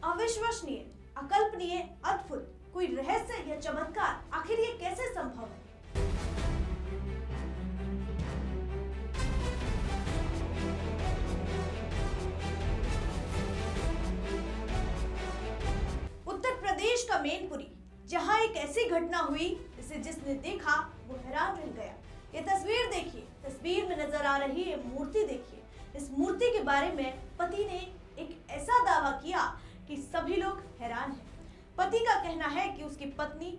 अविश्वसनीय, अकल्पनीय, अद्भुत, कोई रहस्य या चमत्कार, आखिर ये कैसे संभव है? उत्तर प्रदेश का मैनपुरी, जहां एक ऐसी घटना हुई जिसे जिसने देखा वो हैरान रह गया। ये तस्वीर देखिए, तस्वीर में नजर आ रही है मूर्ति देखिए। इस मूर्ति के बारे में पति ने एक ऐसा दावा किया कि सभी लोग हैरान हैं। पति का कहना है कि उसकी पत्नी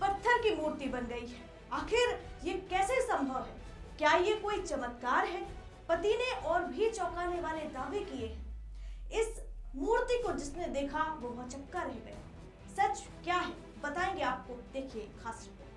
पत्थर की मूर्ति बन गई है। आखिर ये कैसे संभव है? क्या ये कोई चमत्कार है? पति ने और भी चौंकाने वाले दावे किए हैं। इस मूर्ति को जिसने देखा वो भौचक्का रह गया। सच क्या है बताएंगे आपको, देखिए खास रिपोर्ट।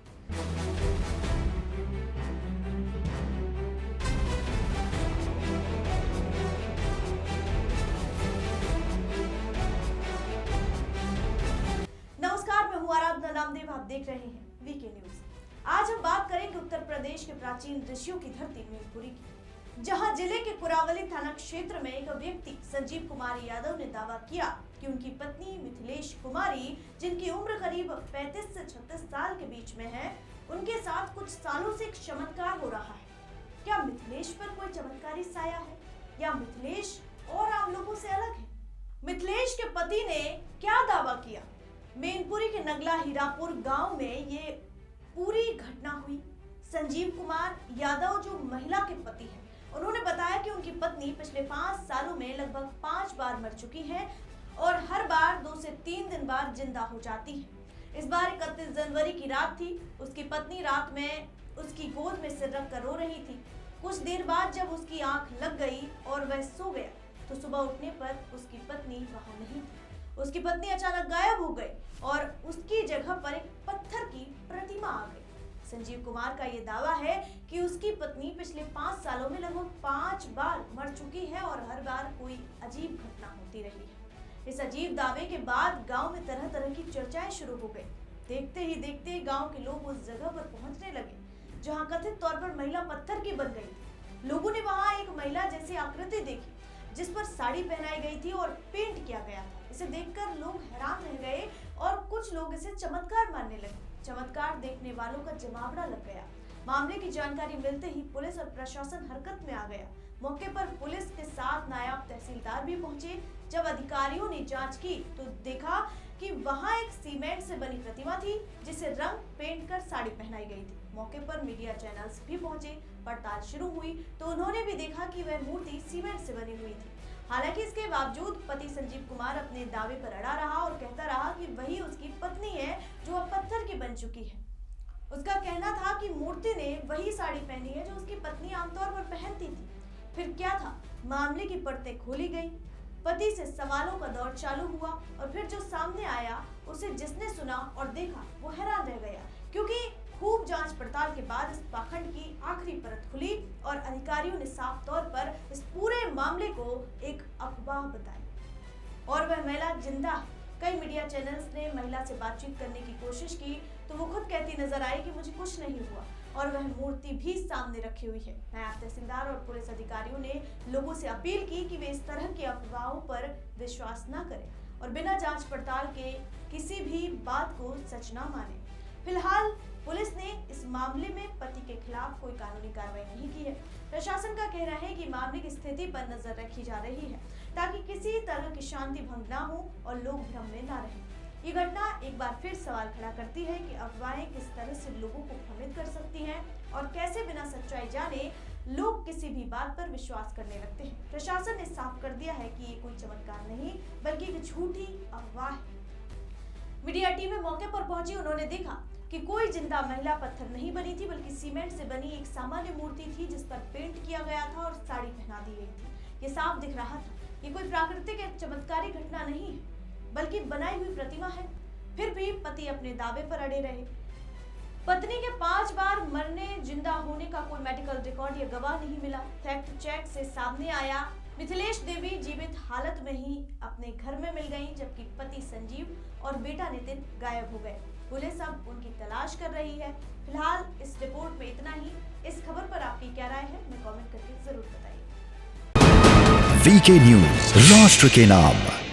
नमस्कार, मैं हूं आराधना नामदेव, आप देख रहे हैं वीके न्यूज। आज हम बात करेंगे उत्तर प्रदेश के प्राचीन ऋषियों की धरती मैनपुरी की, जहां जिले के कुरावली थाना क्षेत्र में एक व्यक्ति संजीव कुमारी यादव ने दावा किया कि उनकी पत्नी मिथिलेश कुमारी, जिनकी उम्र करीब 35 से 36 साल के बीच में है, उनके साथ कुछ सालों से एक चमत्कार हो रहा है। क्या मिथिलेश पर कोई चमत्कारी साया है या मिथिलेश और आम लोगों से अलग है? मिथिलेश के पति ने क्या दावा किया? मैनपुरी के नगला हीरापुर गांव में ये पूरी घटना हुई। संजीव कुमार यादव जो महिला के पति हैं, उन्होंने बताया कि उनकी पत्नी पिछले 5 सालों में लगभग 5 बार मर चुकी है और हर बार 2 से 3 दिन बाद जिंदा हो जाती है। इस बार 31 जनवरी की रात थी। उसकी पत्नी रात में उसकी गोद में सिर रख कर रो रही थी। कुछ देर बाद जब उसकी आंख लग गई और वह सो गया तो सुबह उठने पर उसकी पत्नी वहां नहीं थी। उसकी पत्नी अचानक गायब हो गई और उसकी जगह पर एक पत्थर की प्रतिमा आ गई। संजीव कुमार का ये दावा है कि उसकी पत्नी पिछले 5 सालों में लगभग 5 बार मर चुकी है और हर बार कोई अजीब घटना होती रही है। इस अजीब दावे के बाद गांव में तरह तरह की चर्चाएं शुरू हो गई। देखते ही देखते गांव के लोग उस जगह पर पहुंचने लगे जहां कथित तौर पर महिला पत्थर की बन गई थी। लोगों ने वहां एक महिला जैसी आकृति देखी जिस पर साड़ी पहनाई गई थी और पेंट किया गया था। इसे देखकर लोग हैरान रह गए और कुछ लोग इसे चमत्कार मानने लगे। चमत्कार देखने वालों का जमावड़ा लग गया। मामले की जानकारी मिलते ही पुलिस और प्रशासन हरकत में आ गया। मौके पर पुलिस के साथ नायब तहसीलदार भी पहुंचे। जब अधिकारियों ने जांच की तो देखा कि वहां एक सीमेंट से बनी प्रतिमा थी जिसे रंग पेंट कर साड़ी पहनाई गई थी। मौके पर मीडिया चैनल्स भी पहुंचे। पड़ताल शुरू हुई तो उन्होंने भी देखा कि वह मूर्ति सीमेंट से बनी हुई थी। हालांकि इसके बावजूद पति संजीव कुमार अपने दावे पर अड़ा रहा और कहता रहा कि वही उसकी पत्नी है जो अब पत्थर की बन चुकी है। उसका कहना था कि मूर्ति ने वही साड़ी पहनी है जो उसकी पत्नी आमतौर पर पहनती थी। फिर क्या था? मामले की परतें खोली गई। पति से सवालों का दौर चालू हुआ और फिर जो सामने आया उसे जिसने सुना और देखा वो हैरान रह गया, क्योंकि खूब जांच पड़ताल के बाद इस पाखंड की आखिरी परत खुली और अधिकारियों ने साफ तौर पर इस पूरे मामले को एक अफवाह बताई और वह महिला जिंदा है। कई मीडिया चैनल्स ने महिला से बातचीत करने की कोशिश की तो वो खुद कहती नजर आई कि मुझे कुछ नहीं हुआ और वह मूर्ति भी सामने रखी हुई है। नायब तहसीलदार और पुलिस अधिकारियों ने लोगों से अपील की कि वे इस तरह की अफवाहों पर विश्वास न करें और बिना जांच पड़ताल के किसी भी बात को सच न माने। फिलहाल पुलिस ने इस मामले में पति के खिलाफ कोई कानूनी कार्रवाई नहीं की है। प्रशासन का कहना है कि मामले की स्थिति पर नजर रखी जा रही है ताकि किसी तरह की शांति भंग ना हो और लोग भ्रम में ना रहें। ये घटना एक बार फिर सवाल खड़ा करती है कि अफवाहें किस तरह से लोगों को भ्रमित कर सकती हैं और कैसे बिना सच्चाई जाने लोग किसी भी बात पर विश्वास करने लगते हैं। प्रशासन ने साफ कर दिया है कि ये कोई चमत्कार नहीं बल्कि एक झूठी अफवाह है। मीडिया टीम मौके पर पहुंची। उन्होंने देखा कि कोई जिंदा महिला पत्थर नहीं बनी थी बल्कि सीमेंट से बनी एक सामान्य मूर्ति थी जिस पर पेंट किया गया था और साड़ी पहना दी गई थी। ये साफ दिख रहा था ये कोई प्राकृतिक या चमत्कारी घटना नहीं है बल्कि बनाई हुई प्रतिमा है। फिर भी पति अपने दावे पर अड़े रहे। पत्नी के 5 बार मरने जिंदा होने का कोई मेडिकल रिकॉर्ड या गवाह नहीं मिला। फैक्ट चेक से सामने आया मिथिलेश देवी जीवित हालत में ही अपने घर में मिल गईं, जबकि पति संजीव और बेटा नितिन गायब हो गए। पुलिस अब उनकी तलाश कर रही है। फिलहाल इस रिपोर्ट में इतना ही। इस खबर पर आपकी क्या राय है, हमें कमेंट करके जरूर बताइए। वीके न्यूज, राष्ट्र के नाम।